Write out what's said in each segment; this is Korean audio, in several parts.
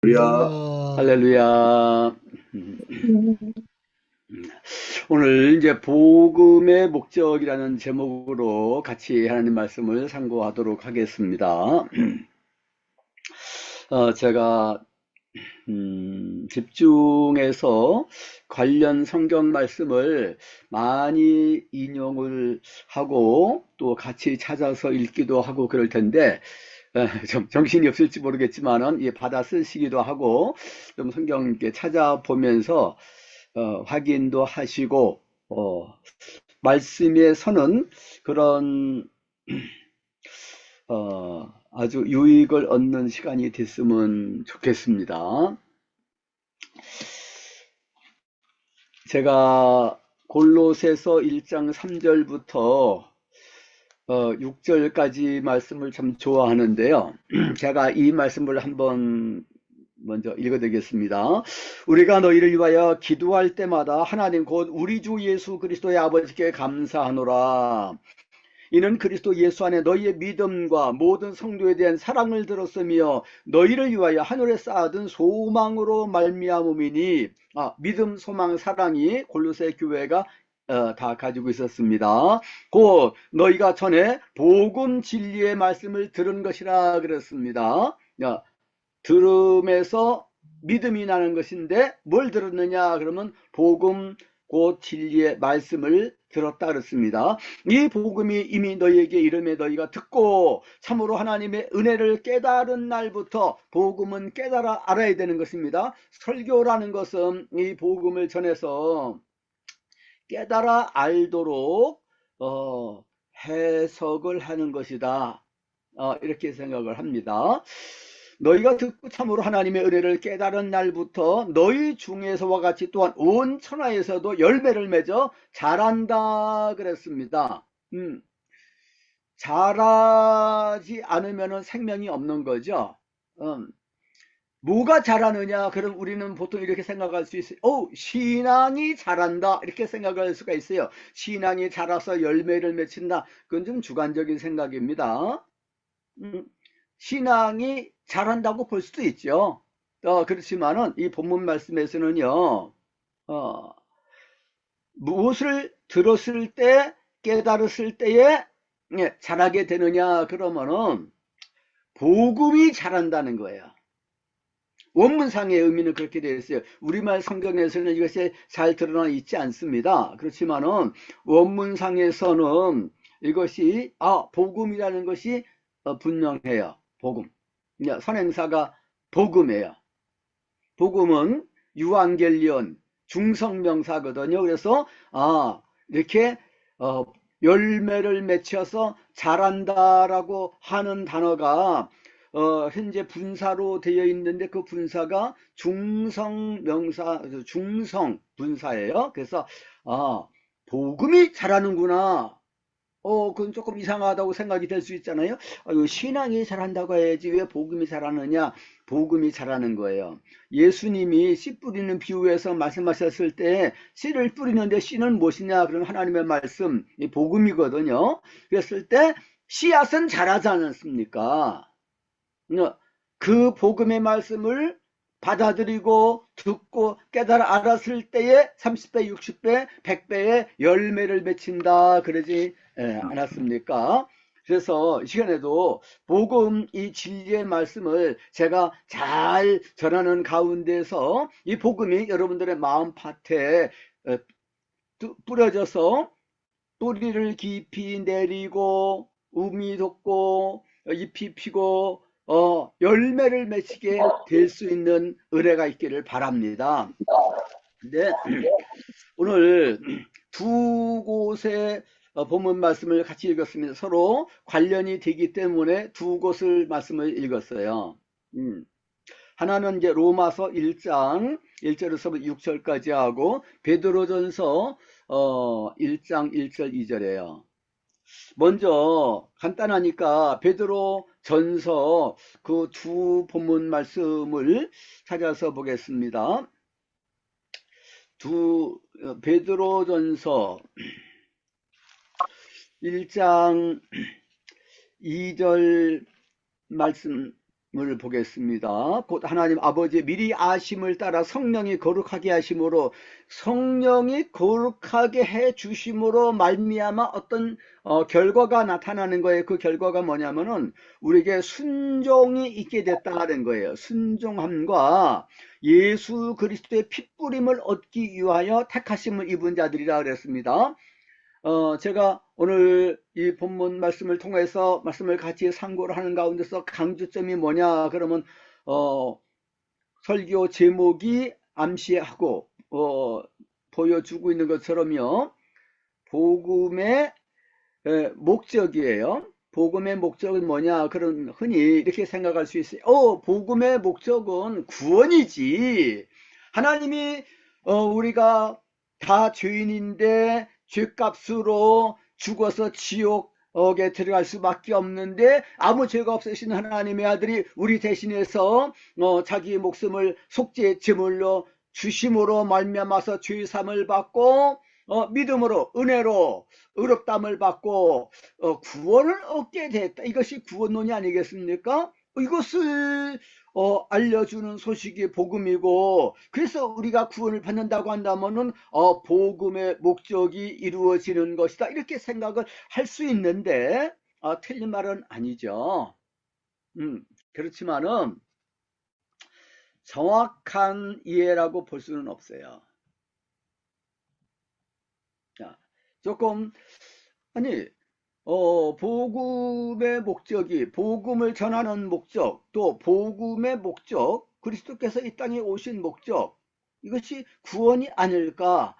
할렐루야. 할렐루야. 할렐루야. 음, 오늘 이제 복음의 목적이라는 제목으로 같이 하나님 말씀을 상고하도록 하겠습니다. 제가 집중해서 관련 성경 말씀을 많이 인용을 하고 또 같이 찾아서 읽기도 하고 그럴 텐데 좀 정신이 없을지 모르겠지만은 받아 쓰시기도 하고 좀 성경 이렇게 찾아보면서 확인도 하시고 말씀에 서는 그런 아주 유익을 얻는 시간이 됐으면 좋겠습니다. 제가 골로새서 1장 3절부터 6절까지 말씀을 참 좋아하는데요. 제가 이 말씀을 한번 먼저 읽어드리겠습니다. 우리가 너희를 위하여 기도할 때마다 하나님 곧 우리 주 예수 그리스도의 아버지께 감사하노라. 이는 그리스도 예수 안에 너희의 믿음과 모든 성도에 대한 사랑을 들었으며 너희를 위하여 하늘에 쌓아둔 소망으로 말미암음이니 믿음, 소망, 사랑이 골로새 교회가 다 가지고 있었습니다. 곧 너희가 전에 복음 진리의 말씀을 들은 것이라 그랬습니다. 들음에서 믿음이 나는 것인데 뭘 들었느냐 그러면 복음 곧 진리의 말씀을 들었다 그랬습니다. 이 복음이 이미 너희에게 이름에 너희가 듣고 참으로 하나님의 은혜를 깨달은 날부터 복음은 깨달아 알아야 되는 것입니다. 설교라는 것은 이 복음을 전해서 깨달아 알도록 해석을 하는 것이다. 이렇게 생각을 합니다. 너희가 듣고 참으로 하나님의 은혜를 깨달은 날부터 너희 중에서와 같이 또한 온 천하에서도 열매를 맺어 자란다 그랬습니다. 자라지 않으면 생명이 없는 거죠. 뭐가 자라느냐? 그럼 우리는 보통 이렇게 생각할 수 있어요. 신앙이 자란다. 이렇게 생각할 수가 있어요. 신앙이 자라서 열매를 맺힌다. 그건 좀 주관적인 생각입니다. 신앙이 자란다고 볼 수도 있죠. 그렇지만은 이 본문 말씀에서는요, 무엇을 들었을 때, 깨달았을 때에 자라게 되느냐, 그러면은, 복음이 자란다는 거예요. 원문상의 의미는 그렇게 되어 있어요. 우리말 성경에서는 이것이 잘 드러나 있지 않습니다. 그렇지만은, 원문상에서는 이것이, 복음이라는 것이 분명해요. 복음. 선행사가 복음이에요. 복음은 유앙겔리온 중성명사거든요. 그래서 이렇게 열매를 맺혀서 자란다라고 하는 단어가 현재 분사로 되어 있는데 그 분사가 중성명사, 중성 분사예요. 그래서 복음이 자라는구나. 그건 조금 이상하다고 생각이 될 수 있잖아요. 신앙이 자란다고 해야지 왜 복음이 자라느냐? 복음이 자라는 거예요. 예수님이 씨 뿌리는 비유에서 말씀하셨을 때 씨를 뿌리는데 씨는 무엇이냐? 그럼 하나님의 말씀, 이 복음이거든요. 그랬을 때 씨앗은 자라지 않았습니까? 그 복음의 말씀을 받아들이고 듣고 깨달아 알았을 때에 30배, 60배, 100배의 열매를 맺힌다 그러지 않았습니까? 그래서 이 시간에도 복음 이 진리의 말씀을 제가 잘 전하는 가운데서 이 복음이 여러분들의 마음밭에 뿌려져서 뿌리를 깊이 내리고 우미 돋고 잎이 피고 열매를 맺히게 될 수 있는 은혜가 있기를 바랍니다. 네, 오늘 두 곳의 본문 말씀을 같이 읽었습니다. 서로 관련이 되기 때문에 두 곳을 말씀을 읽었어요. 하나는 이제 로마서 1장 1절에서 6절까지 하고 베드로전서 1장 1절 2절이에요. 먼저 간단하니까 베드로 전서 그 두 본문 말씀을 찾아서 보겠습니다. 베드로 전서 1장 2절 말씀 을 보겠습니다. 곧 하나님 아버지의 미리 아심을 따라 성령이 거룩하게 하심으로, 성령이 거룩하게 해 주심으로 말미암아 어떤 결과가 나타나는 거예요. 그 결과가 뭐냐면은 우리에게 순종이 있게 됐다는 거예요. 순종함과 예수 그리스도의 핏부림을 얻기 위하여 택하심을 입은 자들이라 그랬습니다. 제가 오늘 이 본문 말씀을 통해서 말씀을 같이 상고를 하는 가운데서 강조점이 뭐냐 그러면 설교 제목이 암시하고 보여주고 있는 것처럼요, 복음의 목적이에요. 복음의 목적은 뭐냐, 그런 흔히 이렇게 생각할 수 있어요. 복음의 목적은 구원이지. 하나님이 우리가 다 죄인인데 죄값으로 죽어서 지옥에 들어갈 수밖에 없는데, 아무 죄가 없으신 하나님의 아들이 우리 대신해서 자기의 목숨을 속죄 제물로 주심으로 말미암아서 죄 사함을 받고 믿음으로 은혜로 의롭다함을 받고 구원을 얻게 됐다. 이것이 구원론이 아니겠습니까? 이것을 알려주는 소식이 복음이고, 그래서 우리가 구원을 받는다고 한다면은 복음의 목적이 이루어지는 것이다, 이렇게 생각을 할 수 있는데 틀린 말은 아니죠. 그렇지만은 정확한 이해라고 볼 수는 없어요. 자, 조금 아니 복음의 목적이, 복음을 전하는 목적, 또 복음의 목적, 그리스도께서 이 땅에 오신 목적, 이것이 구원이 아닐까?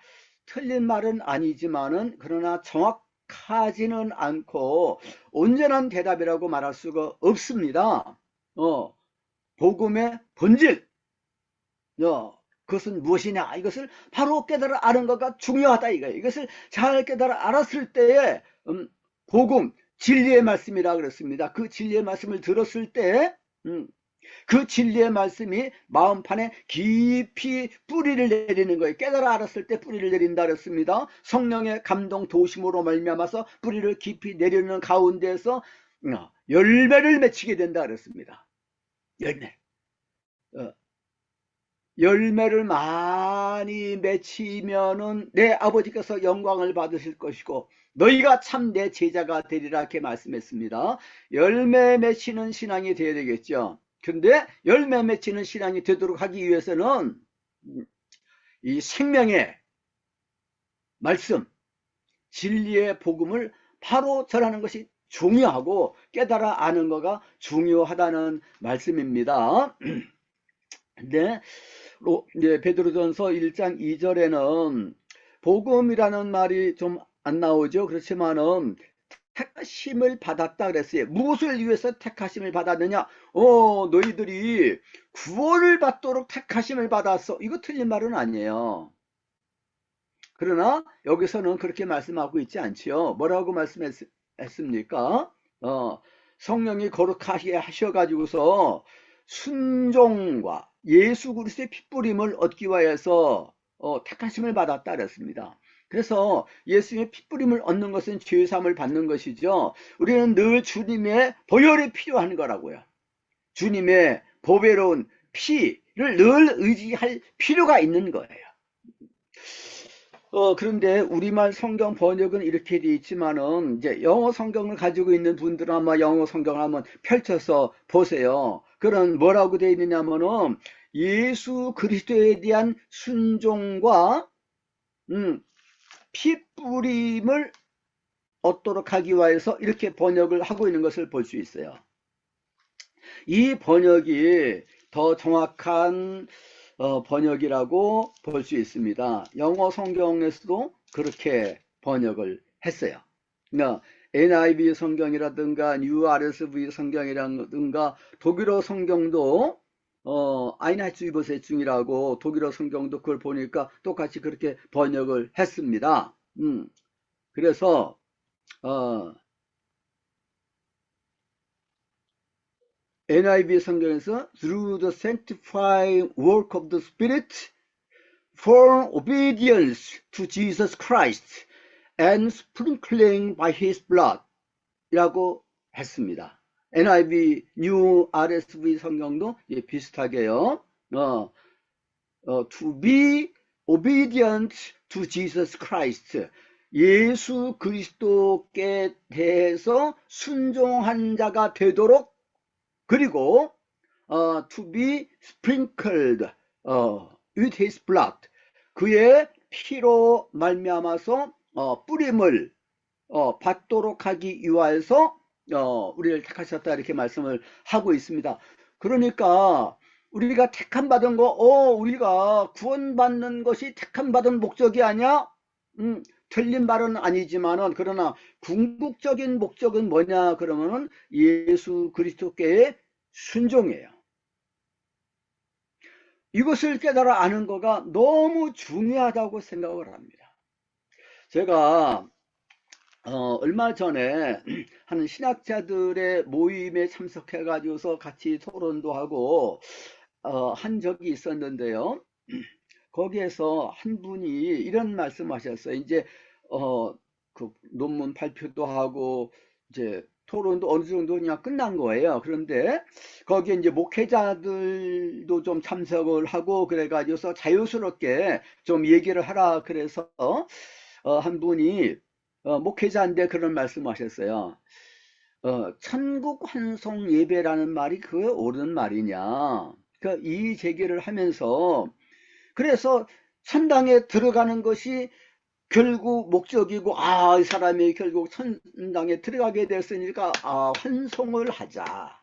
틀린 말은 아니지만은 그러나 정확하지는 않고 온전한 대답이라고 말할 수가 없습니다. 복음의 본질, 그것은 무엇이냐, 이것을 바로 깨달아 아는 것가 중요하다 이거예요. 이것을 잘 깨달아 알았을 때에 복음, 진리의 말씀이라 그랬습니다. 그 진리의 말씀을 들었을 때 그 진리의 말씀이 마음판에 깊이 뿌리를 내리는 거예요. 깨달아 알았을 때 뿌리를 내린다 그랬습니다. 성령의 감동 도심으로 말미암아서 뿌리를 깊이 내리는 가운데서 열매를 맺히게 된다 그랬습니다. 열매를 많이 맺히면은 내 아버지께서 영광을 받으실 것이고 너희가 참 내 제자가 되리라, 이렇게 말씀했습니다. 열매 맺히는 신앙이 되어야 되겠죠. 근데 열매 맺히는 신앙이 되도록 하기 위해서는 이 생명의 말씀, 진리의 복음을 바로 전하는 것이 중요하고 깨달아 아는 거가 중요하다는 말씀입니다. 근데 베드로전서 1장 2절에는 복음이라는 말이 좀 안 나오죠. 그렇지만은 택하심을 받았다 그랬어요. 무엇을 위해서 택하심을 받았느냐? 너희들이 구원을 받도록 택하심을 받았어. 이거 틀린 말은 아니에요. 그러나 여기서는 그렇게 말씀하고 있지 않지요. 뭐라고 말씀했습니까? 성령이 거룩하게 하셔가지고서 순종과 예수 그리스도의 핏부림을 얻기 위해서 택하심을 받았다 그랬습니다. 그래서 예수님의 핏부림을 얻는 것은 죄사함을 받는 것이죠. 우리는 늘 주님의 보혈이 필요한 거라고요. 주님의 보배로운 피를 늘 의지할 필요가 있는 거예요. 그런데 우리말 성경 번역은 이렇게 되어 있지만은 이제 영어 성경을 가지고 있는 분들은 아마 영어 성경을 한번 펼쳐서 보세요. 그런 뭐라고 되어 있느냐면은 예수 그리스도에 대한 순종과 핏부림을 얻도록 하기 위해서 이렇게 번역을 하고 있는 것을 볼 수 있어요. 이 번역이 더 정확한 번역이라고 볼 수 있습니다. 영어 성경에서도 그렇게 번역을 했어요. NIV 성경이라든가 New RSV 성경이라든가 독일어 성경도 아인하츠이버세충이라고 독일어 성경도 그걸 보니까 똑같이 그렇게 번역을 했습니다. 그래서 NIV 성경에서 through the sanctifying work of the Spirit for obedience to Jesus Christ and sprinkling by His blood 이라고 했습니다. NIV, New RSV 성경도 비슷하게요. To be obedient to Jesus Christ. 예수 그리스도께 대해서 순종한 자가 되도록, 그리고 to be sprinkled with his blood. 그의 피로 말미암아서 뿌림을 받도록 하기 위하여서 우리를 택하셨다, 이렇게 말씀을 하고 있습니다. 그러니까 우리가 택함 받은 거, 우리가 구원받는 것이 택함 받은 목적이 아니야? 틀린 말은 아니지만은, 그러나 궁극적인 목적은 뭐냐 그러면은 예수 그리스도께의 순종이에요. 이것을 깨달아 아는 거가 너무 중요하다고 생각을 합니다. 제가 얼마 전에 하는 신학자들의 모임에 참석해 가지고서 같이 토론도 하고 한 적이 있었는데요. 거기에서 한 분이 이런 말씀하셨어요. 이제 그 논문 발표도 하고 이제 토론도 어느 정도 그냥 끝난 거예요. 그런데 거기에 이제 목회자들도 좀 참석을 하고 그래가지고서 자유스럽게 좀 얘기를 하라 그래서 한 분이 목회자인데 그런 말씀하셨어요. 천국 환송 예배라는 말이 그 옳은 말이냐? 그 이 제기를 하면서, 그래서 천당에 들어가는 것이 결국 목적이고, 이 사람이 결국 천당에 들어가게 됐으니까 환송을 하자.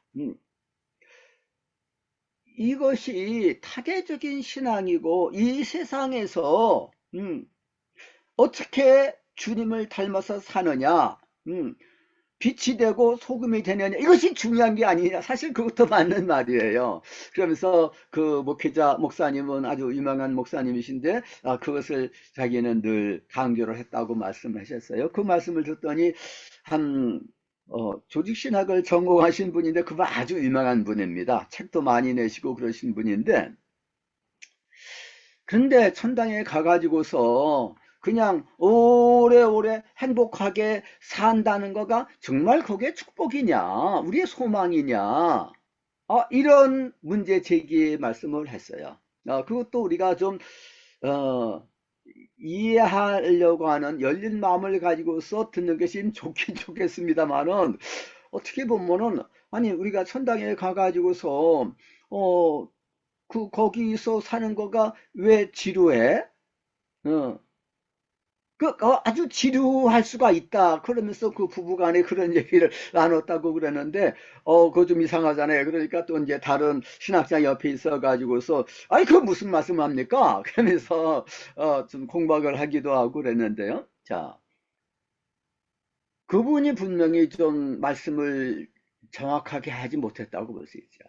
이것이 타계적인 신앙이고, 이 세상에서 어떻게 주님을 닮아서 사느냐, 빛이 되고 소금이 되느냐, 이것이 중요한 게 아니냐. 사실 그것도 맞는 말이에요. 그러면서 그 목회자 목사님은 아주 유명한 목사님이신데 그것을 자기는 늘 강조를 했다고 말씀하셨어요. 그 말씀을 듣더니 한 조직신학을 전공하신 분인데 그분 아주 유명한 분입니다. 책도 많이 내시고 그러신 분인데, 근데 천당에 가가지고서 그냥 오래오래 행복하게 산다는 거가 정말 그게 축복이냐, 우리의 소망이냐, 이런 문제 제기의 말씀을 했어요. 그것도 우리가 좀 이해하려고 하는 열린 마음을 가지고서 듣는 것이 좋긴 좋겠습니다만은, 어떻게 보면은 아니 우리가 천당에 가가지고서 거기서 사는 거가 왜 지루해? 어, 아주 지루할 수가 있다. 그러면서 그 부부간에 그런 얘기를 나눴다고 그랬는데, 그거 좀 이상하잖아요. 그러니까 또 이제 다른 신학자 옆에 있어가지고서, 아니, 그거 무슨 말씀합니까? 그러면서, 좀 공박을 하기도 하고 그랬는데요. 자, 그분이 분명히 좀 말씀을 정확하게 하지 못했다고 볼 수 있죠.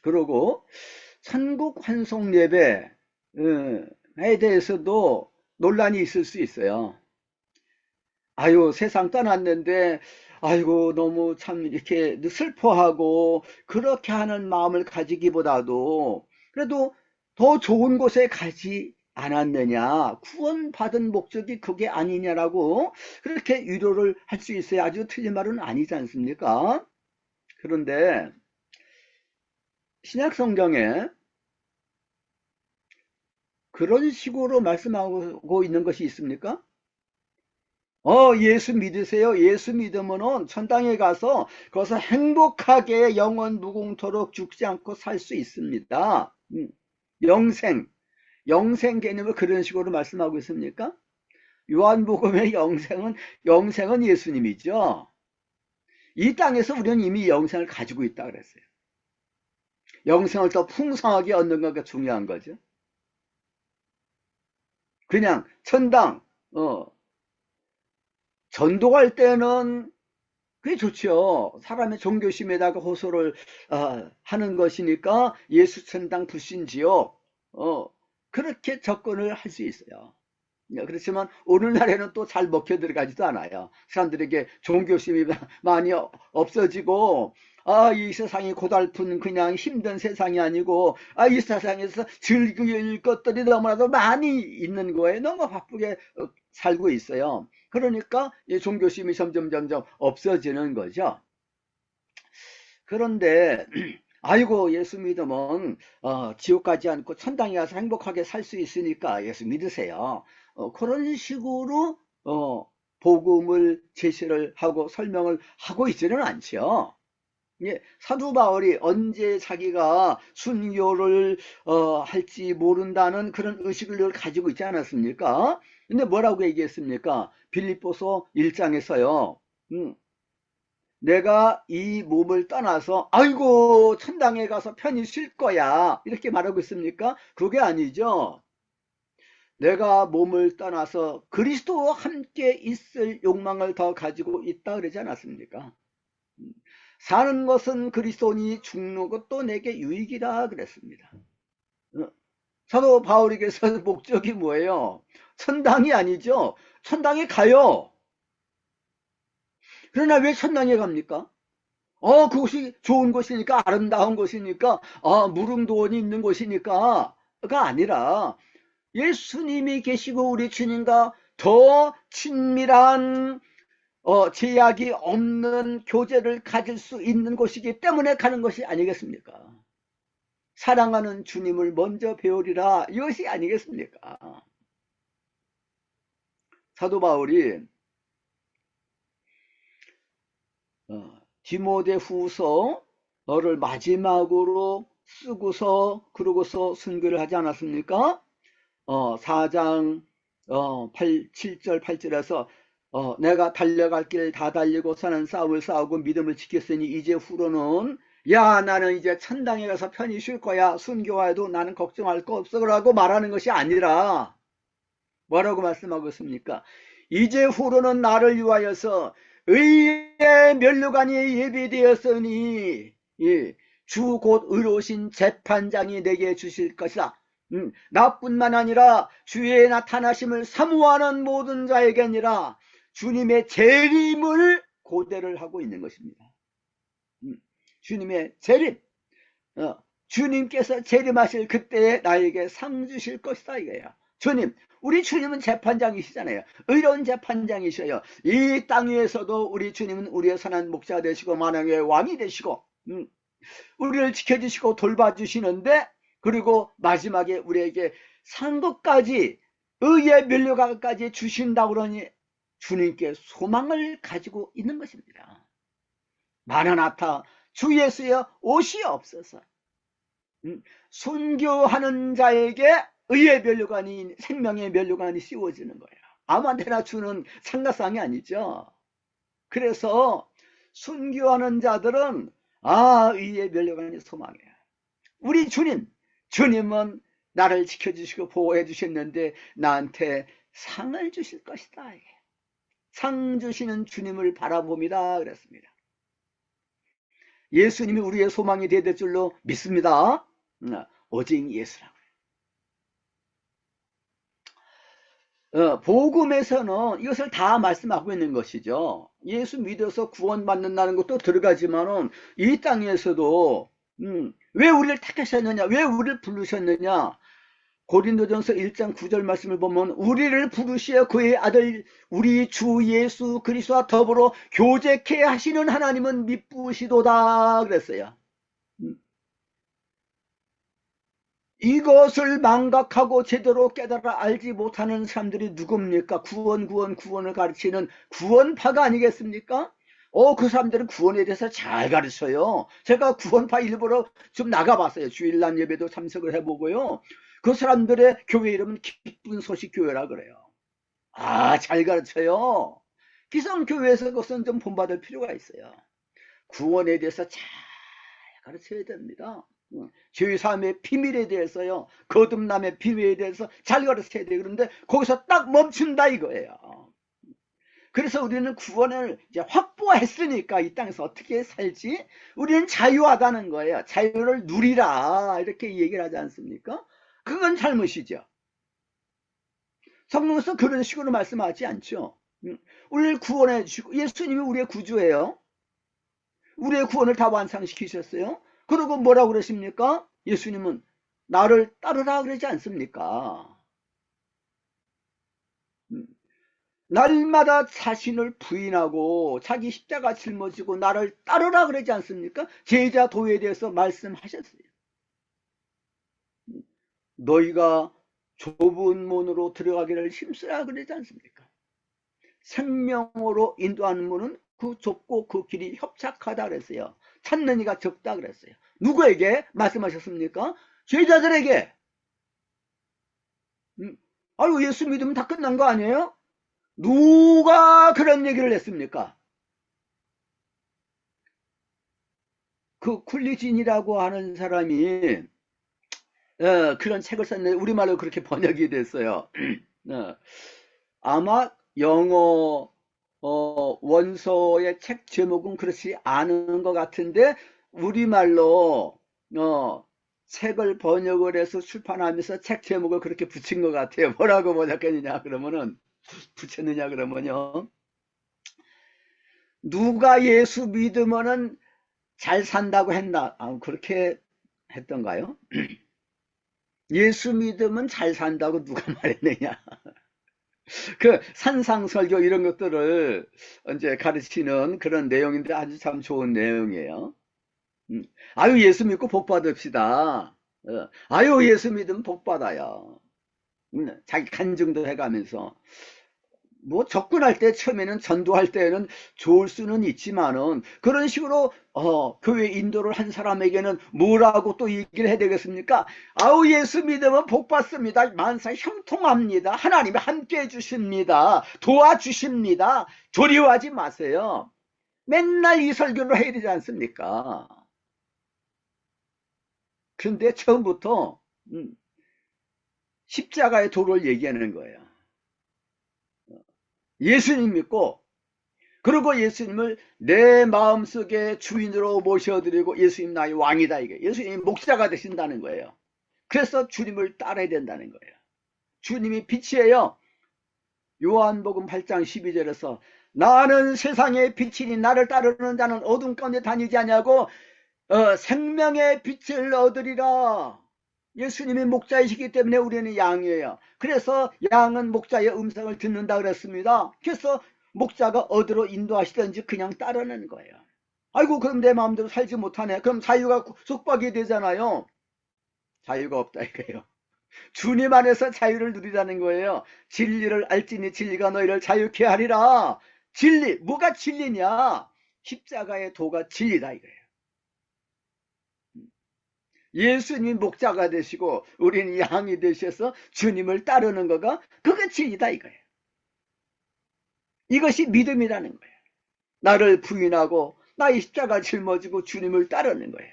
그러고, 천국 환송 예배에 대해서도 논란이 있을 수 있어요. 아유, 세상 떠났는데, 아이고, 너무 참 이렇게 슬퍼하고, 그렇게 하는 마음을 가지기보다도, 그래도 더 좋은 곳에 가지 않았느냐, 구원받은 목적이 그게 아니냐라고, 그렇게 위로를 할 수 있어야 아주 틀린 말은 아니지 않습니까? 그런데, 신약 성경에 그런 식으로 말씀하고 있는 것이 있습니까? 예수 믿으세요. 예수 믿으면은 천당에 가서 거기서 행복하게 영원 무궁토록 죽지 않고 살 수 있습니다. 영생, 영생 개념을 그런 식으로 말씀하고 있습니까? 요한복음의 영생은 예수님이죠. 이 땅에서 우리는 이미 영생을 가지고 있다 그랬어요. 영생을 더 풍성하게 얻는 것가 중요한 거죠. 그냥 천당, 전도할 때는 그게 좋죠. 사람의 종교심에다가 호소를 하는 것이니까 예수 천당 불신지옥, 그렇게 접근을 할 수 있어요. 그렇지만 오늘날에는 또 잘 먹혀 들어가지도 않아요. 사람들에게 종교심이 많이 없어지고, 이 세상이 고달픈 그냥 힘든 세상이 아니고, 이 세상에서 즐길 것들이 너무나도 많이 있는 거예요. 너무 바쁘게 살고 있어요. 그러니까 이 종교심이 점점 없어지는 거죠. 그런데 아이고 예수 믿으면 지옥 가지 않고 천당에 가서 행복하게 살 수 있으니까 예수 믿으세요. 그런 식으로 복음을 제시를 하고 설명을 하고 있지는 않죠. 예, 사도 바울이 언제 자기가 순교를 할지 모른다는 그런 의식을 늘 가지고 있지 않았습니까? 근데 뭐라고 얘기했습니까? 빌립보서 1장에서요. 내가 이 몸을 떠나서 아이고 천당에 가서 편히 쉴 거야 이렇게 말하고 있습니까? 그게 아니죠. 내가 몸을 떠나서 그리스도와 함께 있을 욕망을 더 가지고 있다 그러지 않았습니까? 사는 것은 그리스도니 죽는 것도 내게 유익이라 그랬습니다. 사도 바울에게서 목적이 뭐예요? 천당이 아니죠. 천당에 가요. 그러나 왜 천당에 갑니까? 그곳이 좋은 곳이니까, 아름다운 곳이니까, 무릉도원이 있는 곳이니까가 아니라 예수님이 계시고 우리 주님과 더 친밀한 제약이 없는 교제를 가질 수 있는 곳이기 때문에 가는 것이 아니겠습니까? 사랑하는 주님을 먼저 배우리라 이것이 아니겠습니까? 사도 바울이 디모데후서를 마지막으로 쓰고서 그러고서 순교를 하지 않았습니까? 4장 7절 8절에서 내가 달려갈 길 다 달리고 선한 싸움을 싸우고 믿음을 지켰으니 이제 후로는 야 나는 이제 천당에 가서 편히 쉴 거야 순교해도 나는 걱정할 거 없어 라고 말하는 것이 아니라 뭐라고 말씀하고 있습니까? 이제 후로는 나를 위하여서 의의 면류관이 예비되었으니 주 곧 의로우신 재판장이 내게 주실 것이다. 나뿐만 아니라 주의 나타나심을 사모하는 모든 자에게 아니라 주님의 재림을 고대를 하고 있는 것입니다. 주님의 재림, 주님께서 재림하실 그때에 나에게 상 주실 것이다 이거예요. 주님, 우리 주님은 재판장이시잖아요. 의로운 재판장이셔요. 이 땅 위에서도 우리 주님은 우리의 선한 목자가 되시고 만왕의 왕이 되시고 우리를 지켜주시고 돌봐주시는데 그리고 마지막에 우리에게 상급까지 의의 면류관까지 주신다고 그러니 주님께 소망을 가지고 있는 것입니다. 마라나타 주 예수여 오시옵소서. 순교하는 자에게 의의 면류관이 생명의 면류관이 씌워지는 거예요. 아무한테나 주는 상가상이 아니죠. 그래서 순교하는 자들은 의의 면류관이 소망이에요. 우리 주님은 나를 지켜주시고 보호해 주셨는데 나한테 상을 주실 것이다. 상 주시는 주님을 바라봅니다 그랬습니다. 예수님이 우리의 소망이 되될 줄로 믿습니다. 오직 예수라고요. 복음에서는 이것을 다 말씀하고 있는 것이죠. 예수 믿어서 구원받는다는 것도 들어가지만은 이 땅에서도 왜 우리를 택하셨느냐, 왜 우리를 부르셨느냐. 고린도전서 1장 9절 말씀을 보면 우리를 부르시어 그의 아들 우리 주 예수 그리스도와 더불어 교제케 하시는 하나님은 미쁘시도다 그랬어요. 이것을 망각하고 제대로 깨달아 알지 못하는 사람들이 누굽니까? 구원을 가르치는 구원파가 아니겠습니까? 그 사람들은 구원에 대해서 잘 가르쳐요. 제가 구원파 일부러 좀 나가봤어요. 주일날 예배도 참석을 해보고요. 그 사람들의 교회 이름은 기쁜 소식 교회라 그래요. 잘 가르쳐요. 기성교회에서 그것은 좀 본받을 필요가 있어요. 구원에 대해서 잘 가르쳐야 됩니다. 죄사함의 비밀에 대해서요, 거듭남의 비밀에 대해서 잘 가르쳐야 돼요. 그런데 거기서 딱 멈춘다 이거예요. 그래서 우리는 구원을 이제 확보했으니까 이 땅에서 어떻게 살지? 우리는 자유하다는 거예요. 자유를 누리라 이렇게 얘기를 하지 않습니까? 그건 잘못이죠. 성경에서 그런 식으로 말씀하지 않죠. 우리를 구원해 주시고 예수님이 우리의 구주예요. 우리의 구원을 다 완성시키셨어요. 그리고 뭐라고 그러십니까? 예수님은 나를 따르라 그러지 않습니까? 날마다 자신을 부인하고 자기 십자가 짊어지고 나를 따르라 그러지 않습니까? 제자 도에 대해서 말씀하셨어요. 너희가 좁은 문으로 들어가기를 힘쓰라 그러지 않습니까? 생명으로 인도하는 문은 그 좁고 그 길이 협착하다 그랬어요. 찾는 이가 적다 그랬어요. 누구에게 말씀하셨습니까? 제자들에게. 아유, 예수 믿으면 다 끝난 거 아니에요? 누가 그런 얘기를 했습니까? 그 쿨리진이라고 하는 사람이 그런 책을 썼는데 우리말로 그렇게 번역이 됐어요. 어, 아마 영어 원서의 책 제목은 그렇지 않은 것 같은데 우리말로 책을 번역을 해서 출판하면서 책 제목을 그렇게 붙인 것 같아요. 뭐라고 번역했느냐 그러면은 붙였느냐 그러면요. 누가 예수 믿으면은 잘 산다고 했나? 그렇게 했던가요? 예수 믿으면 잘 산다고 누가 말했느냐? 그 산상설교 이런 것들을 이제 가르치는 그런 내용인데 아주 참 좋은 내용이에요. 아유, 예수 믿고 복 받읍시다. 아유, 예수 믿으면 복 받아요. 자기 간증도 해가면서. 뭐 접근할 때 처음에는 전도할 때는 좋을 수는 있지만은 그런 식으로 교회 인도를 한 사람에게는 뭐라고 또 얘기를 해야 되겠습니까? 아우, 예수 믿으면 복 받습니다. 만사 형통합니다. 하나님이 함께 해주십니다. 도와주십니다. 조리하지 마세요. 맨날 이 설교를 해야 되지 않습니까? 그런데 처음부터 십자가의 도를 얘기하는 거예요. 예수님 믿고 그리고 예수님을 내 마음속에 주인으로 모셔드리고 예수님 나의 왕이다 이게 예수님이 목자가 되신다는 거예요. 그래서 주님을 따라야 된다는 거예요. 주님이 빛이에요. 요한복음 8장 12절에서 나는 세상의 빛이니 나를 따르는 자는 어둠 가운데 다니지 않냐고 생명의 빛을 얻으리라. 예수님이 목자이시기 때문에 우리는 양이에요. 그래서 양은 목자의 음성을 듣는다 그랬습니다. 그래서 목자가 어디로 인도하시든지 그냥 따르는 거예요. 아이고, 그럼 내 마음대로 살지 못하네. 그럼 자유가 속박이 되잖아요. 자유가 없다 이거예요. 주님 안에서 자유를 누리라는 거예요. 진리를 알지니 진리가 너희를 자유케 하리라. 진리, 뭐가 진리냐? 십자가의 도가 진리다 이거예요. 예수님이 목자가 되시고 우리는 양이 되셔서 주님을 따르는 거가 그게 진리다 이거예요. 이것이 믿음이라는 거예요. 나를 부인하고 나의 십자가 짊어지고 주님을 따르는 거예요.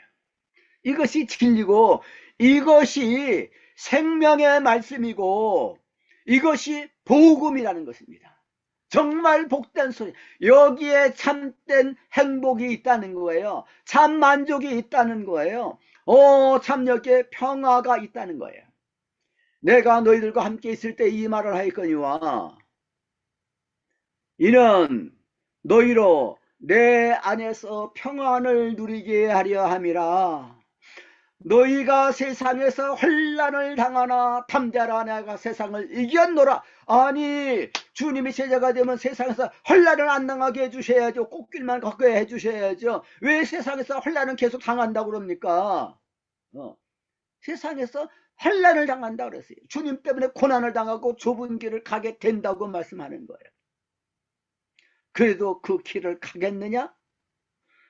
이것이 진리고 이것이 생명의 말씀이고 이것이 복음이라는 것입니다. 정말 복된 소리. 여기에 참된 행복이 있다는 거예요. 참 만족이 있다는 거예요. 참 여기에 평화가 있다는 거예요. 내가 너희들과 함께 있을 때 이 말을 하였거니와 이는 너희로 내 안에서 평안을 누리게 하려 함이라. 너희가 세상에서 혼란을 당하나 담대하라. 내가 세상을 이겼노라. 아니, 주님이 제자가 되면 세상에서 혼란을 안 당하게 해주셔야죠. 꽃길만 걷게 해주셔야죠. 왜 세상에서 혼란은 계속 당한다고 그럽니까? 세상에서 혼란을 당한다고 그랬어요. 주님 때문에 고난을 당하고 좁은 길을 가게 된다고 말씀하는 거예요. 그래도 그 길을 가겠느냐?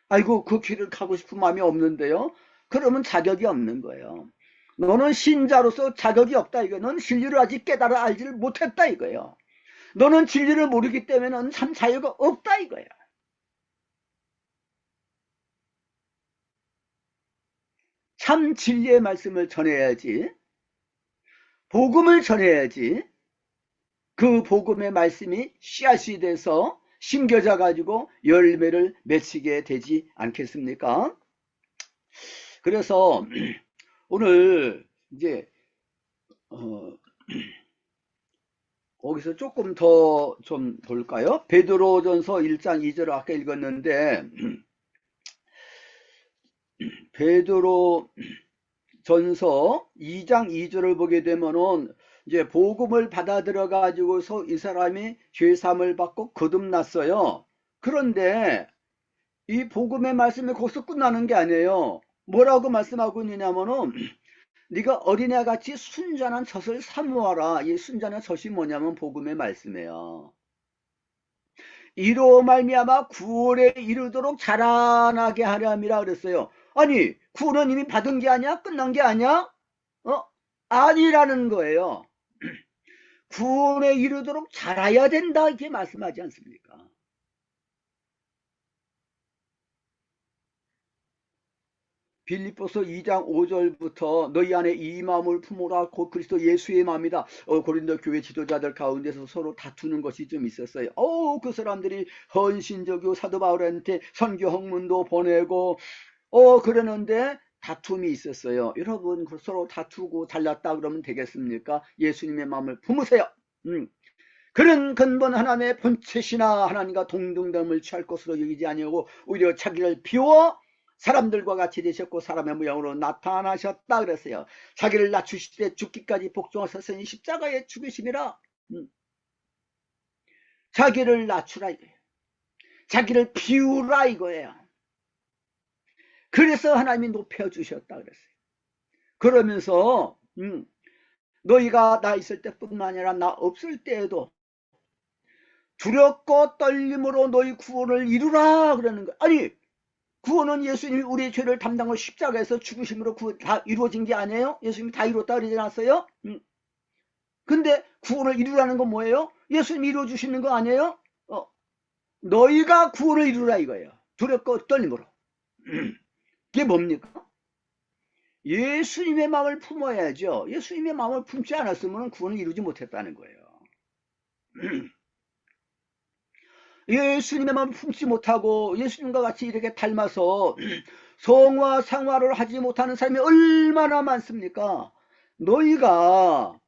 아이고, 그 길을 가고 싶은 마음이 없는데요. 그러면 자격이 없는 거예요. 너는 신자로서 자격이 없다 이거. 넌 진리를 아직 깨달아 알지를 못했다 이거예요. 너는 진리를 모르기 때문에 넌 참 자유가 없다 이거야. 참 진리의 말씀을 전해야지. 복음을 전해야지. 그 복음의 말씀이 씨앗이 돼서 심겨져 가지고 열매를 맺히게 되지 않겠습니까? 그래서 오늘 이제 거기서 조금 더 좀 볼까요? 베드로전서 1장 2절을 아까 읽었는데 베드로전서 2장 2절을 보게 되면은 이제 복음을 받아들여 가지고서 이 사람이 죄사함을 받고 거듭났어요. 그런데 이 복음의 말씀이 거기서 끝나는 게 아니에요. 뭐라고 말씀하고 있느냐면은 네가 어린애 같이 순전한 젖을 사모하라. 이 순전한 젖이 뭐냐면 복음의 말씀이에요. 이로 말미암아 구원에 이르도록 자라나게 하렴이라 그랬어요. 아니, 구원은 이미 받은 게 아니야? 끝난 게 아니야? 아니라는 거예요. 구원에 이르도록 자라야 된다 이렇게 말씀하지 않습니까? 빌립보서 2장 5절부터 너희 안에 이 마음을 품으라 곧 그리스도 예수의 마음이다. 고린도 교회 지도자들 가운데서 서로 다투는 것이 좀 있었어요. 그 사람들이 헌신적이고 사도 바울한테 선교 학문도 보내고 그러는데 다툼이 있었어요. 여러분 서로 다투고 달랐다 그러면 되겠습니까? 예수님의 마음을 품으세요. 그런 근본 하나님의 본체시나 하나님과 동등됨을 취할 것으로 여기지 아니하고 오히려 자기를 비워 사람들과 같이 되셨고 사람의 모양으로 나타나셨다 그랬어요. 자기를 낮추시되 죽기까지 복종하셨으니 십자가에 죽으심이라. 자기를 낮추라 이거예요. 자기를 비우라 이거예요. 그래서 하나님이 높여주셨다 그랬어요. 그러면서 너희가 나 있을 때뿐만 아니라 나 없을 때에도 두렵고 떨림으로 너희 구원을 이루라 그러는 거예요. 아니, 구원은 예수님이 우리의 죄를 담당하고 십자가에서 죽으심으로 다 이루어진 게 아니에요? 예수님이 다 이뤘다 그러지 않았어요? 근데 구원을 이루라는 건 뭐예요? 예수님이 이루어주시는 거 아니에요? 너희가 구원을 이루라 이거예요. 두렵고 떨림으로. 이게 뭡니까? 예수님의 마음을 품어야죠. 예수님의 마음을 품지 않았으면 구원을 이루지 못했다는 거예요. 예수님의 마음을 품지 못하고 예수님과 같이 이렇게 닮아서 성화 상화를 하지 못하는 사람이 얼마나 많습니까? 너희가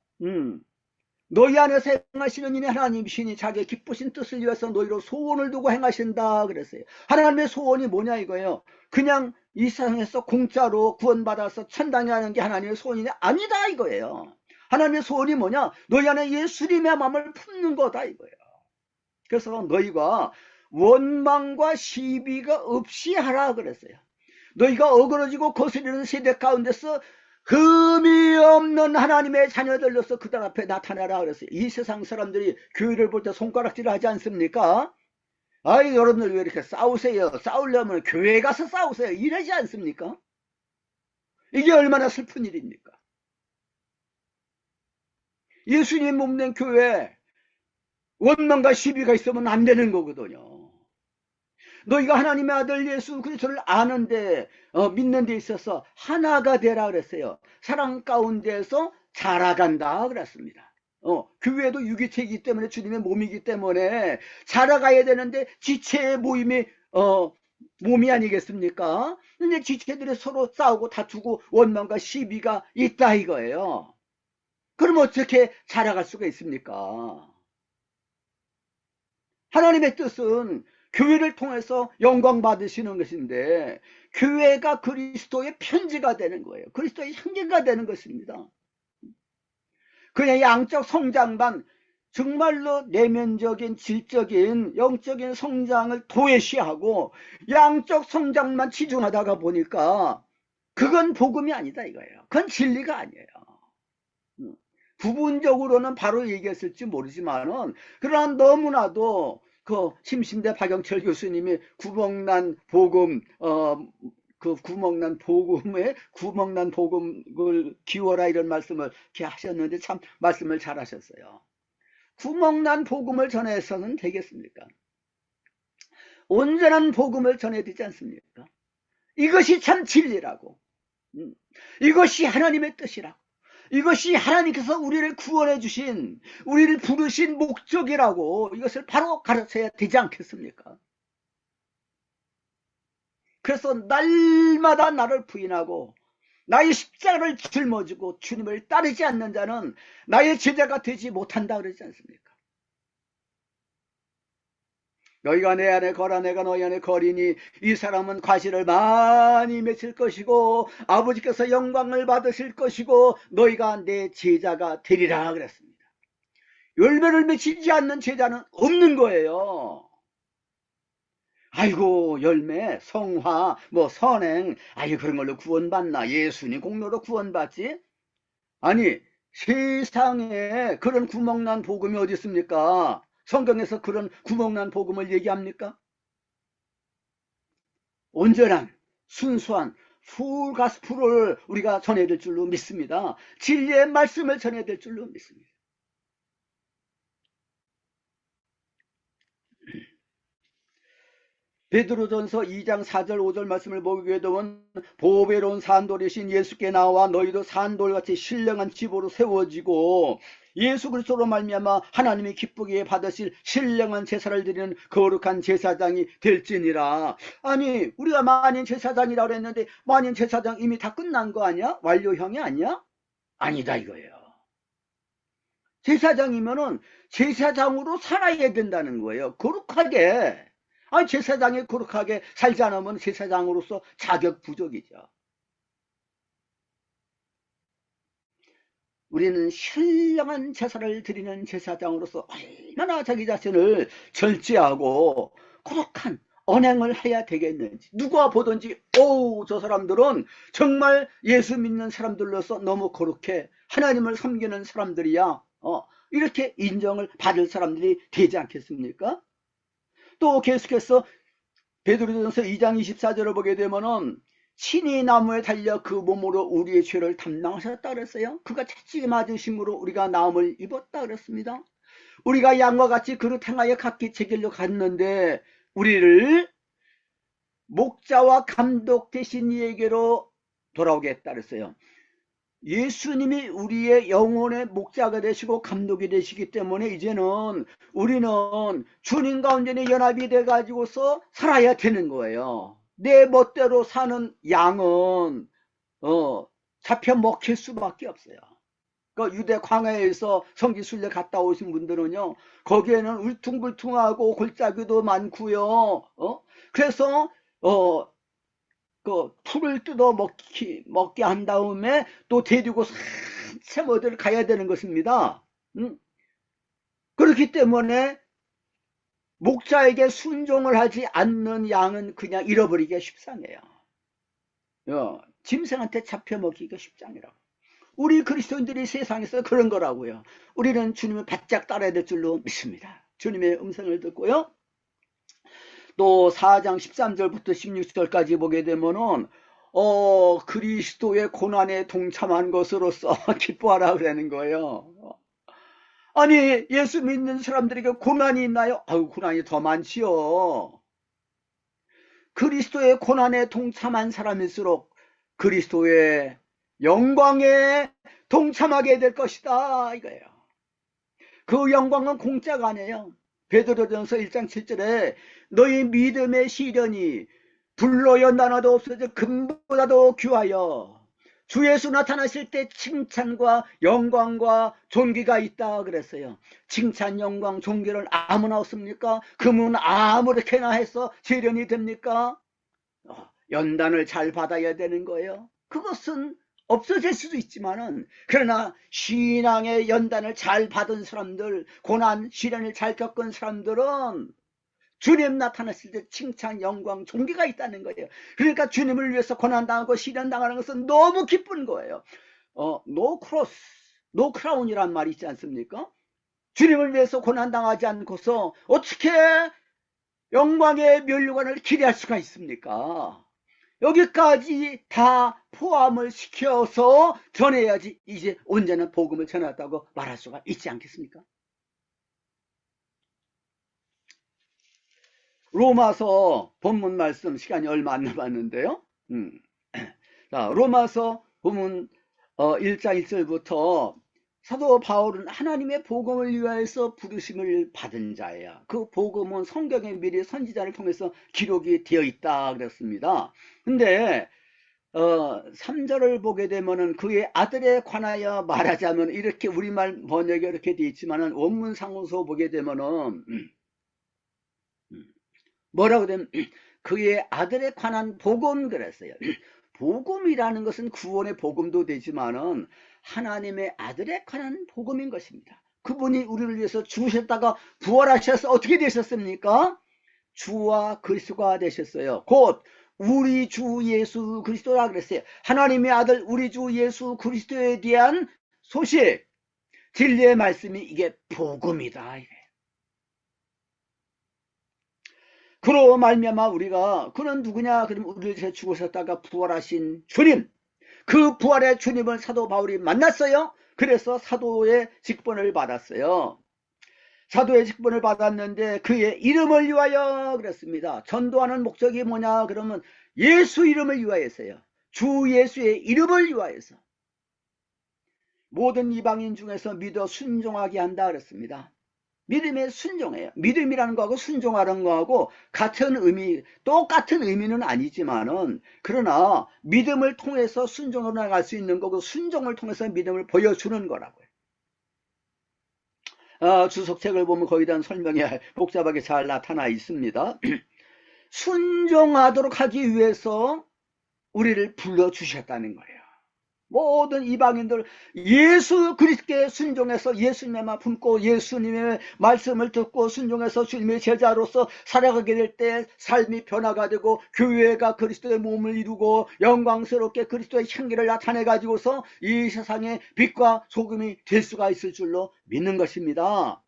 너희 안에서 행하시는 이는 하나님이시니 자기의 기쁘신 뜻을 위해서 너희로 소원을 두고 행하신다 그랬어요. 하나님의 소원이 뭐냐 이거예요. 그냥 이 세상에서 공짜로 구원받아서 천당에 가는 게 하나님의 소원이 아니다 이거예요. 하나님의 소원이 뭐냐? 너희 안에 예수님의 마음을 품는 거다 이거예요. 그래서 너희가 원망과 시비가 없이 하라 그랬어요. 너희가 어그러지고 거스리는 세대 가운데서 흠이 없는 하나님의 자녀들로서 그들 앞에 나타나라 그랬어요. 이 세상 사람들이 교회를 볼 때 손가락질을 하지 않습니까? 아이 여러분들 왜 이렇게 싸우세요? 싸우려면 교회 가서 싸우세요. 이러지 않습니까? 이게 얼마나 슬픈 일입니까? 예수님 몸된 교회 원망과 시비가 있으면 안 되는 거거든요. 너희가 하나님의 아들 예수 그리스도를 아는데 믿는 데 있어서 하나가 되라 그랬어요. 사랑 가운데서 자라간다 그랬습니다. 교회도 유기체이기 때문에 주님의 몸이기 때문에 자라가야 되는데 지체의 모임이 몸이 아니겠습니까? 근데 지체들이 서로 싸우고 다투고 원망과 시비가 있다 이거예요. 그럼 어떻게 자라갈 수가 있습니까? 하나님의 뜻은 교회를 통해서 영광 받으시는 것인데 교회가 그리스도의 편지가 되는 거예요. 그리스도의 형제가 되는 것입니다. 그냥 양적 성장만 정말로 내면적인 질적인 영적인 성장을 도외시하고 양적 성장만 치중하다가 보니까 그건 복음이 아니다 이거예요. 그건 진리가 아니에요. 부분적으로는 바로 얘기했을지 모르지만은 그러나 너무나도 그 심신대 박영철 교수님이 구멍난 복음 그 구멍난 복음에 구멍난 복음을 기워라 이런 말씀을 이렇게 하셨는데 참 말씀을 잘 하셨어요. 구멍난 복음을 전해서는 되겠습니까? 온전한 복음을 전해야 되지 않습니까? 이것이 참 진리라고. 이것이 하나님의 뜻이라고. 이것이 하나님께서 우리를 구원해 주신 우리를 부르신 목적이라고 이것을 바로 가르쳐야 되지 않겠습니까? 그래서 날마다 나를 부인하고 나의 십자가를 짊어지고 주님을 따르지 않는 자는 나의 제자가 되지 못한다 그러지 않습니까? 너희가 내 안에 거라 내가 너희 안에 거리니 이 사람은 과실을 많이 맺을 것이고 아버지께서 영광을 받으실 것이고 너희가 내 제자가 되리라 그랬습니다. 열매를 맺히지 않는 제자는 없는 거예요. 아이고 열매, 성화, 뭐 선행, 아이 그런 걸로 구원받나? 예수님 공로로 구원받지? 아니 세상에 그런 구멍난 복음이 어디 있습니까? 성경에서 그런 구멍난 복음을 얘기합니까? 온전한 순수한 풀 가스풀을 우리가 전해야 될 줄로 믿습니다. 진리의 말씀을 전해야 될 줄로 믿습니다. 베드로전서 2장 4절 5절 말씀을 보게 되면 보배로운 산돌이신 예수께 나와 너희도 산돌같이 신령한 집으로 세워지고 예수 그리스도로 말미암아 하나님이 기쁘게 받으실 신령한 제사를 드리는 거룩한 제사장이 될지니라. 아니 우리가 만인 제사장이라고 했는데 만인 제사장 이미 다 끝난 거 아니야? 완료형이 아니야? 아니다 이거예요. 제사장이면은 제사장으로 살아야 된다는 거예요. 거룩하게. 아니 제사장이 거룩하게 살지 않으면 제사장으로서 자격 부족이죠. 우리는 신령한 제사를 드리는 제사장으로서 얼마나 자기 자신을 절제하고 거룩한 언행을 해야 되겠는지, 누가 보든지 저 사람들은 정말 예수 믿는 사람들로서 너무 거룩해, 하나님을 섬기는 사람들이야, 이렇게 인정을 받을 사람들이 되지 않겠습니까? 또 계속해서 베드로전서 2장 24절을 보게 되면은 친히 나무에 달려 그 몸으로 우리의 죄를 담당하셨다 그랬어요. 그가 채찍에 맞으심으로 우리가 나음을 입었다 그랬습니다. 우리가 양과 같이 그릇 행하여 각기 제 길로 갔는데 우리를 목자와 감독 되신 이에게로 돌아오게 했다 그랬어요. 예수님이 우리의 영혼의 목자가 되시고 감독이 되시기 때문에 이제는 우리는 주님 가운데 연합이 돼 가지고서 살아야 되는 거예요. 내 멋대로 사는 양은 잡혀 먹힐 수밖에 없어요. 그 유대 광야에서 성지순례 갔다 오신 분들은요, 거기에는 울퉁불퉁하고 골짜기도 많고요. 그래서 그 풀을 뜯어 먹게 한 다음에 또 데리고 한참 어디를 가야 되는 것입니다. 그렇기 때문에 목자에게 순종을 하지 않는 양은 그냥 잃어버리기가 쉽상해요. 짐승한테 잡혀 먹기가 쉽상이라고. 우리 그리스도인들이 세상에서 그런 거라고요. 우리는 주님을 바짝 따라야 될 줄로 믿습니다. 주님의 음성을 듣고요. 또 4장 13절부터 16절까지 보게 되면은 그리스도의 고난에 동참한 것으로서 기뻐하라 그러는 거예요. 아니 예수 믿는 사람들에게 고난이 있나요? 아유 고난이 더 많지요. 그리스도의 고난에 동참한 사람일수록 그리스도의 영광에 동참하게 될 것이다 이거예요. 그 영광은 공짜가 아니에요. 베드로전서 1장 7절에 너희 믿음의 시련이 불로 연단하도 없어져 금보다도 귀하여 주 예수 나타나실 때 칭찬과 영광과 존귀가 있다 그랬어요. 칭찬, 영광, 존귀를 아무나 얻습니까? 금은 아무렇게나 해서 재련이 됩니까? 연단을 잘 받아야 되는 거예요. 그것은 없어질 수도 있지만은 그러나 신앙의 연단을 잘 받은 사람들, 고난, 시련을 잘 겪은 사람들은 주님 나타났을 때 칭찬, 영광, 존귀가 있다는 거예요. 그러니까 주님을 위해서 고난당하고 시련당하는 것은 너무 기쁜 거예요. 노 크로스, 노 크라운이란 말이 있지 않습니까? 주님을 위해서 고난당하지 않고서 어떻게 영광의 면류관을 기대할 수가 있습니까? 여기까지 다 포함을 시켜서 전해야지 이제 온전한 복음을 전했다고 말할 수가 있지 않겠습니까? 로마서 본문 말씀 시간이 얼마 안 남았는데요. 자, 로마서 본문 1장 1절부터 사도 바울은 하나님의 복음을 위하여서 부르심을 받은 자예요. 그 복음은 성경에 미리 선지자를 통해서 기록이 되어 있다 그랬습니다. 근데 3절을 보게 되면은 그의 아들에 관하여 말하자면 이렇게 우리말 번역에 이렇게 되어 있지만은 원문상으로 보게 되면은 뭐라고 되면 그의 아들에 관한 복음 그랬어요. 복음이라는 것은 구원의 복음도 되지만은 하나님의 아들에 관한 복음인 것입니다. 그분이 우리를 위해서 죽으셨다가 부활하셔서 어떻게 되셨습니까? 주와 그리스도가 되셨어요. 곧 우리 주 예수 그리스도라 그랬어요. 하나님의 아들 우리 주 예수 그리스도에 대한 소식, 진리의 말씀이 이게 복음이다. 그로 말미암아 우리가 그는 누구냐? 그럼 우리를 위해서 죽으셨다가 부활하신 주님, 그 부활의 주님을 사도 바울이 만났어요. 그래서 사도의 직분을 받았어요. 사도의 직분을 받았는데 그의 이름을 위하여 그랬습니다. 전도하는 목적이 뭐냐? 그러면 예수 이름을 위하여서요. 주 예수의 이름을 위하여서 모든 이방인 중에서 믿어 순종하게 한다 그랬습니다. 믿음에 순종해요. 믿음이라는 거하고 순종하는 거하고 같은 의미, 똑같은 의미는 아니지만은, 그러나 믿음을 통해서 순종으로 나갈 수 있는 거고 순종을 통해서 믿음을 보여주는 거라고요. 주석책을 보면 거기에 대한 설명이 복잡하게 잘 나타나 있습니다. 순종하도록 하기 위해서 우리를 불러주셨다는 거예요. 모든 이방인들 예수 그리스도께 순종해서 예수님만 품고 예수님의 말씀을 듣고 순종해서 주님의 제자로서 살아가게 될 때 삶이 변화가 되고 교회가 그리스도의 몸을 이루고 영광스럽게 그리스도의 향기를 나타내 가지고서 이 세상의 빛과 소금이 될 수가 있을 줄로 믿는 것입니다.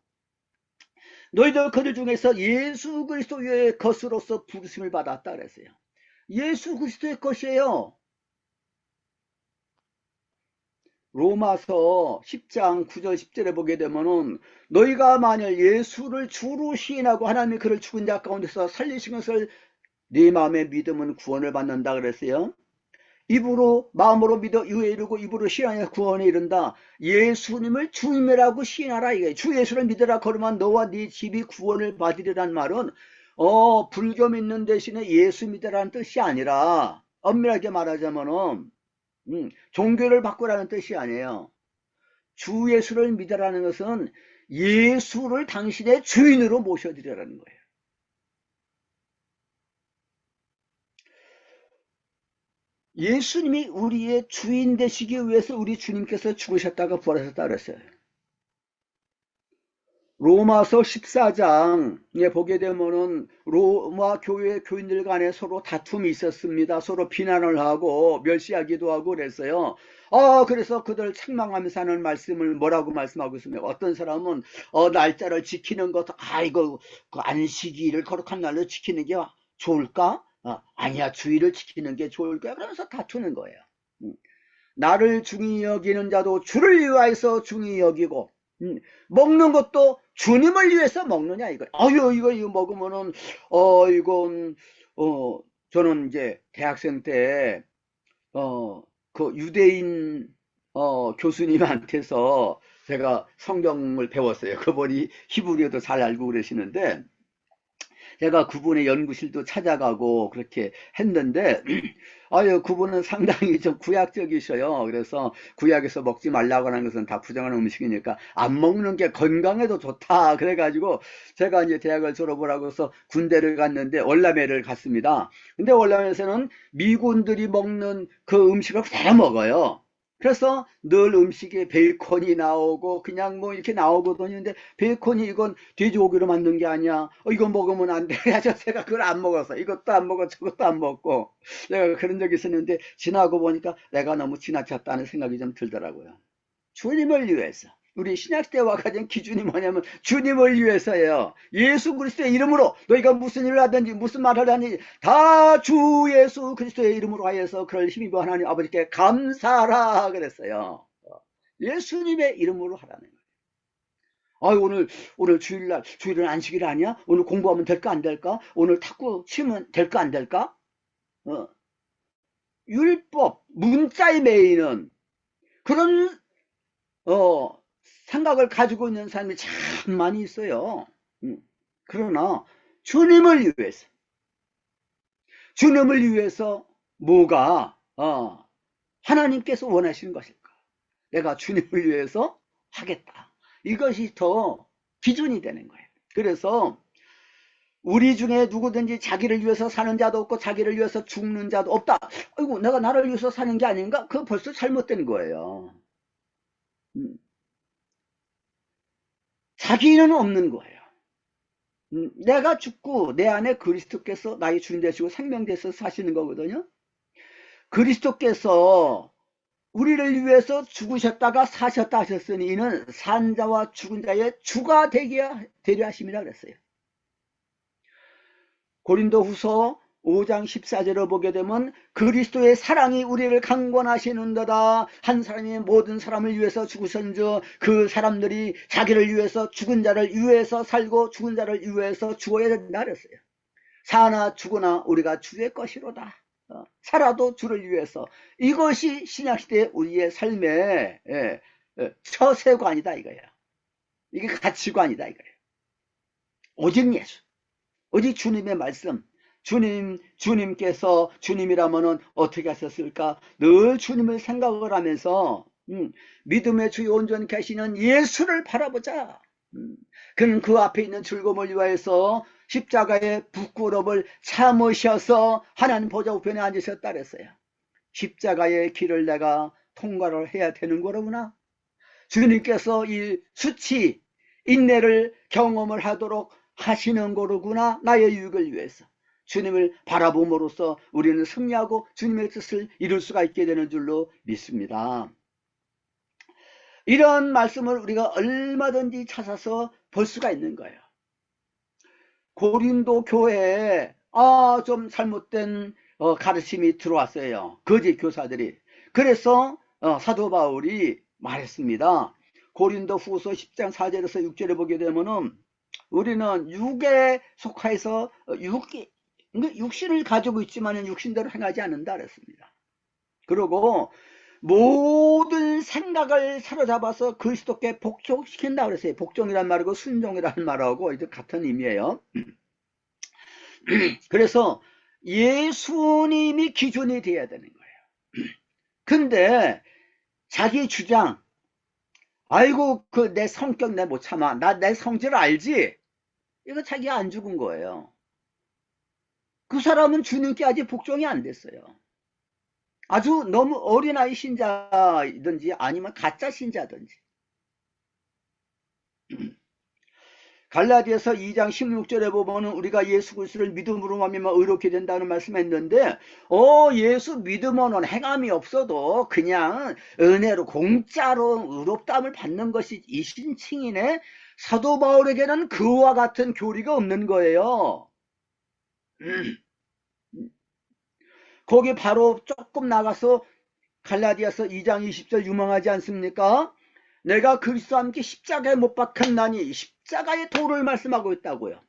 너희들 그들 중에서 예수 그리스도의 것으로서 부르심을 받았다 그랬어요. 예수 그리스도의 것이에요. 로마서 10장 9절 10절에 보게 되면은 너희가 만일 예수를 주로 시인하고 하나님이 그를 죽은 자 가운데서 살리신 것을 네 마음에 믿으면 구원을 받는다 그랬어요. 입으로 마음으로 믿어 의에 이르고 입으로 시인하여 구원에 이른다. 예수님을 주님이라고 시인하라 이게. 주 예수를 믿으라 그러면 너와 네 집이 구원을 받으리란 말은 불교 믿는 대신에 예수 믿으라는 뜻이 아니라 엄밀하게 말하자면은 종교를 바꾸라는 뜻이 아니에요. 주 예수를 믿으라는 것은 예수를 당신의 주인으로 모셔드리라는 거예요. 예수님이 우리의 주인 되시기 위해서 우리 주님께서 죽으셨다가 부활하셨다 그랬어요. 로마서 14장에 보게 되면은 로마 교회 교인들 간에 서로 다툼이 있었습니다. 서로 비난을 하고 멸시하기도 하고 그랬어요. 그래서 그들 책망하면서 하는 말씀을 뭐라고 말씀하고 있습니까? 어떤 사람은 날짜를 지키는 것, 이거 그 안식일을 거룩한 날로 지키는 게 좋을까? 아니야, 주의를 지키는 게 좋을 거야. 그러면서 다투는 거예요. 나를 중히 여기는 자도 주를 위하여서 중히 여기고, 먹는 것도 주님을 위해서 먹느냐 이거. 이거 먹으면은 이건 저는 이제 대학생 때 그 유대인 교수님한테서 제가 성경을 배웠어요. 그분이 히브리어도 잘 알고 그러시는데 제가 그분의 연구실도 찾아가고 그렇게 했는데 그분은 상당히 좀 구약적이셔요. 그래서 구약에서 먹지 말라고 하는 것은 다 부정한 음식이니까 안 먹는 게 건강에도 좋다. 그래가지고 제가 이제 대학을 졸업을 하고서 군대를 갔는데 월남회를 갔습니다. 근데 월남에서는 미군들이 먹는 그 음식을 다 먹어요. 그래서 늘 음식에 베이컨이 나오고 그냥 뭐 이렇게 나오거든요. 근데 베이컨이 이건 돼지고기로 만든 게 아니야. 이거 먹으면 안 돼. 그래서 제가 그걸 안 먹었어. 이것도 안 먹어, 저것도 안 먹고. 내가 그런 적이 있었는데 지나고 보니까 내가 너무 지나쳤다는 생각이 좀 들더라고요. 주님을 위해서. 우리 신약시대와 가진 기준이 뭐냐면 주님을 위해서예요. 예수 그리스도의 이름으로 너희가 무슨 일을 하든지 무슨 말을 하든지 다 주 예수 그리스도의 이름으로 하여서 그를 힘입어 하나님 아버지께 감사하라 그랬어요. 예수님의 이름으로 하라는 거예요. 오늘 주일은 안식일 아니야? 오늘 공부하면 될까 안 될까? 오늘 탁구 치면 될까 안 될까? 율법 문자에 매이는 그런 생각을 가지고 있는 사람이 참 많이 있어요. 그러나 주님을 위해서 뭐가 하나님께서 원하시는 것일까? 내가 주님을 위해서 하겠다. 이것이 더 기준이 되는 거예요. 그래서 우리 중에 누구든지 자기를 위해서 사는 자도 없고 자기를 위해서 죽는 자도 없다. 아이고, 내가 나를 위해서 사는 게 아닌가? 그거 벌써 잘못된 거예요. 자기는 없는 거예요. 내가 죽고 내 안에 그리스도께서 나의 주인 되시고 생명 되셔서 사시는 거거든요. 그리스도께서 우리를 위해서 죽으셨다가 사셨다 하셨으니 이는 산자와 죽은 자의 주가 되려 하심이라 그랬어요. 고린도후서 5장 14절을 보게 되면 그리스도의 사랑이 우리를 강권하시는도다. 한 사람이 모든 사람을 위해서 죽으선즉 그 사람들이 자기를 위해서 죽은 자를 위해서 살고 죽은 자를 위해서 죽어야 된다 그랬어요. 사나 죽으나 우리가 주의 것이로다. 살아도 주를 위해서. 이것이 신약시대 우리의 삶의 처세관이다 이거예요. 이게 가치관이다 이거예요. 오직 예수, 오직 주님의 말씀. 주님께서 주님이라면은 어떻게 하셨을까? 늘 주님을 생각을 하면서 믿음의 주요 온전케 하시는 예수를 바라보자. 그는 그 앞에 있는 즐거움을 위하여서 십자가의 부끄러움을 참으셔서 하나님 보좌 우편에 앉으셨다 그랬어요. 십자가의 길을 내가 통과를 해야 되는 거로구나. 주님께서 이 수치, 인내를 경험을 하도록 하시는 거로구나. 나의 유익을 위해서. 주님을 바라봄으로써 우리는 승리하고 주님의 뜻을 이룰 수가 있게 되는 줄로 믿습니다. 이런 말씀을 우리가 얼마든지 찾아서 볼 수가 있는 거예요. 고린도 교회에 좀 잘못된 가르침이 들어왔어요. 거짓 교사들이. 그래서 사도 바울이 말했습니다. 고린도 후서 10장 4절에서 6절에 보게 되면은 우리는 육에 속하여서 육신을 가지고 있지만 육신대로 행하지 않는다 그랬습니다. 그리고 모든 생각을 사로잡아서 그리스도께 복종시킨다 그랬어요. 복종이란 말하고 순종이라는 말하고 같은 의미예요. 그래서 예수님이 기준이 되어야 되는 거예요. 근데 자기 주장, 아이고 그 내 성격 내 못 참아, 나 내 성질 알지? 이거 자기가 안 죽은 거예요. 그 사람은 주님께 아직 복종이 안 됐어요. 아주 너무 어린아이 신자든지 아니면 가짜 신자든지. 갈라디아서 2장 16절에 보면 우리가 예수 그리스도를 믿음으로 하면 의롭게 된다는 말씀했는데 예수 믿으면 행함이 없어도 그냥 은혜로 공짜로 의롭다함을 받는 것이 이 신칭이네. 사도 바울에게는 그와 같은 교리가 없는 거예요. 거기 바로 조금 나가서 갈라디아서 2장 20절 유명하지 않습니까? 내가 그리스도와 함께 십자가에 못 박혔나니 십자가의 도를 말씀하고 있다고요.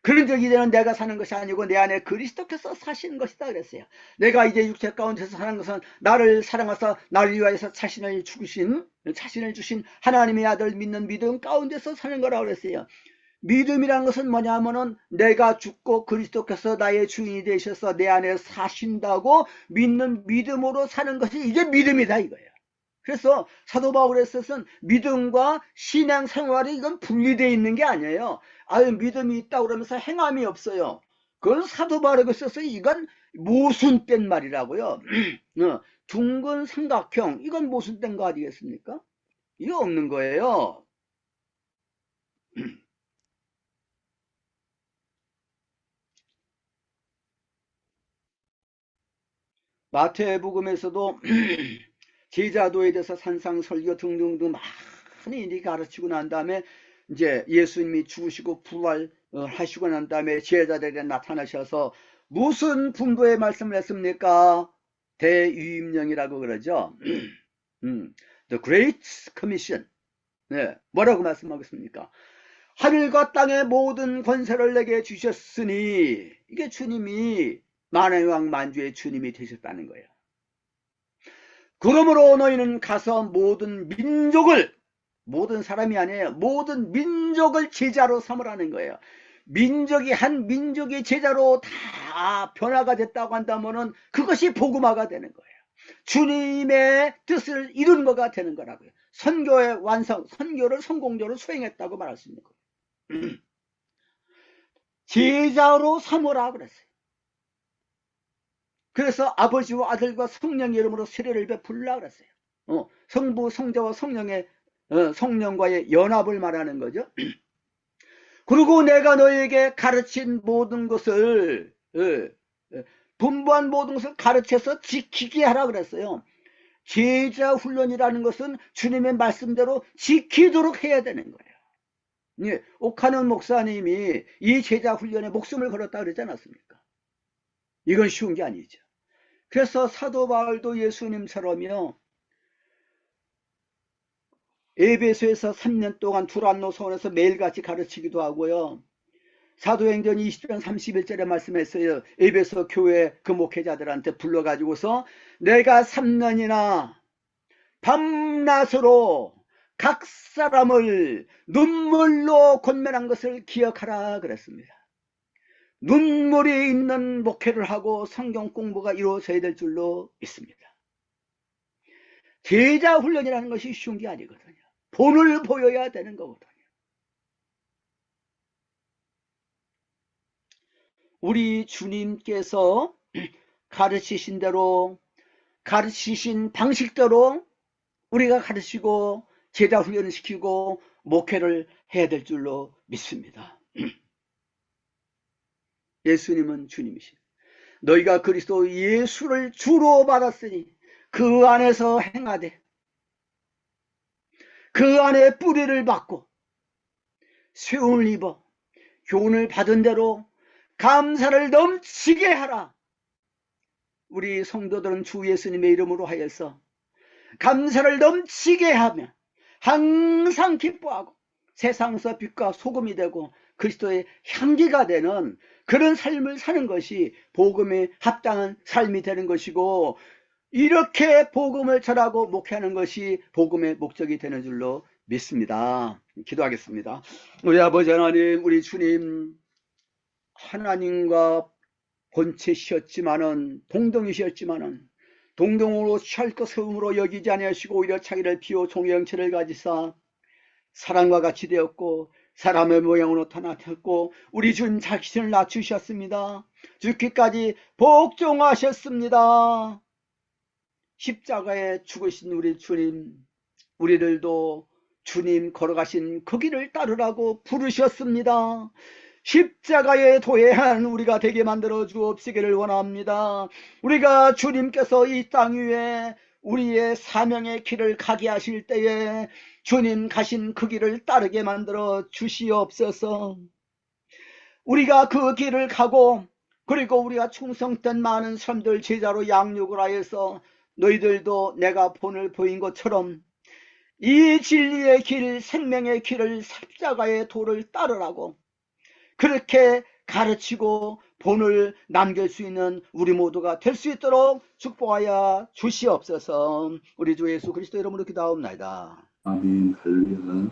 그런즉 이제는 내가 사는 것이 아니고 내 안에 그리스도께서 사시는 것이다 그랬어요. 내가 이제 육체 가운데서 사는 것은 나를 사랑하사 나를 위하여서 자신을 주신 하나님의 아들 믿는 믿음 가운데서 사는 거라고 그랬어요. 믿음이라는 것은 뭐냐면은 내가 죽고 그리스도께서 나의 주인이 되셔서 내 안에 사신다고 믿는 믿음으로 사는 것이 이게 믿음이다 이거예요. 그래서 사도 바울의 뜻은 믿음과 신앙생활이 이건 분리되어 있는 게 아니에요. 믿음이 있다고 그러면서 행함이 없어요. 그건 사도 바울의 뜻은 이건 모순된 말이라고요. 둥근 삼각형, 이건 모순된 거 아니겠습니까? 이거 없는 거예요. 마태복음에서도 제자도에 대해서 산상설교 등등등 많이 일이 가르치고 난 다음에 이제 예수님이 죽으시고 부활하시고 난 다음에 제자들에게 나타나셔서 무슨 분부의 말씀을 했습니까? 대유임령이라고 그러죠. The Great Commission. 네, 뭐라고 말씀하겠습니까? 하늘과 땅의 모든 권세를 내게 주셨으니, 이게 주님이 만왕의 왕 만주의 주님이 되셨다는 거예요. 그러므로 너희는 가서 모든 민족을, 모든 사람이 아니에요, 모든 민족을 제자로 삼으라는 거예요. 한 민족이 제자로 다 변화가 됐다고 한다면은 그것이 복음화가 되는 거예요. 주님의 뜻을 이룬 거가 되는 거라고요. 선교를 성공적으로 수행했다고 말할 수 있는 거예요. 제자로 삼으라 그랬어요. 그래서 아버지와 아들과 성령의 이름으로 세례를 베풀라 그랬어요. 성부, 성자와 성령과의 연합을 말하는 거죠. 그리고 내가 너에게 가르친 모든 것을 분부한 모든 것을 가르쳐서 지키게 하라 그랬어요. 제자 훈련이라는 것은 주님의 말씀대로 지키도록 해야 되는 거예요. 예, 옥하는 목사님이 이 제자 훈련에 목숨을 걸었다 그러지 않았습니까? 이건 쉬운 게 아니죠. 그래서 사도 바울도 예수님처럼요, 에베소에서 3년 동안 두란노 서원에서 매일같이 가르치기도 하고요. 사도행전 20장 31절에 말씀했어요. 에베소 교회 그 목회자들한테 불러가지고서 내가 3년이나 밤낮으로 각 사람을 눈물로 권면한 것을 기억하라 그랬습니다. 눈물이 있는 목회를 하고 성경 공부가 이루어져야 될 줄로 믿습니다. 제자 훈련이라는 것이 쉬운 게 아니거든요. 본을 보여야 되는 거거든요. 우리 주님께서 가르치신 대로, 가르치신 방식대로 우리가 가르치고 제자 훈련을 시키고 목회를 해야 될 줄로 믿습니다. 예수님은 주님이시다. 너희가 그리스도 예수를 주로 받았으니 그 안에서 행하되 그 안에 뿌리를 받고 세움을 입어 교훈을 받은 대로 감사를 넘치게 하라. 우리 성도들은 주 예수님의 이름으로 하여서 감사를 넘치게 하며 항상 기뻐하고 세상에서 빛과 소금이 되고 그리스도의 향기가 되는 그런 삶을 사는 것이 복음에 합당한 삶이 되는 것이고, 이렇게 복음을 전하고 목회하는 것이 복음의 목적이 되는 줄로 믿습니다. 기도하겠습니다. 우리 아버지 하나님, 우리 주님, 하나님과 본체시였지만은 동등이셨지만은 동등으로 취할 것으로 여기지 아니하시고 오히려 자기를 비워 종의 형체를 가지사 사람과 같이 되었고 사람의 모양으로 나타났고 우리 주님 자신을 낮추셨습니다. 죽기까지 복종하셨습니다. 십자가에 죽으신 우리 주님, 우리들도 주님 걸어가신 그 길을 따르라고 부르셨습니다. 십자가에 도회한 우리가 되게 만들어 주옵시기를 원합니다. 우리가 주님께서 이 땅 위에 우리의 사명의 길을 가게 하실 때에 주님 가신 그 길을 따르게 만들어 주시옵소서. 우리가 그 길을 가고 그리고 우리가 충성된 많은 사람들 제자로 양육을 하여서 너희들도 내가 본을 보인 것처럼 이 진리의 길, 생명의 길을 십자가의 도를 따르라고 그렇게 가르치고 본을 남길 수 있는 우리 모두가 될 수 있도록 축복하여 주시옵소서. 우리 주 예수 그리스도 이름으로 기도하옵나이다. 아멘. 할렐루야.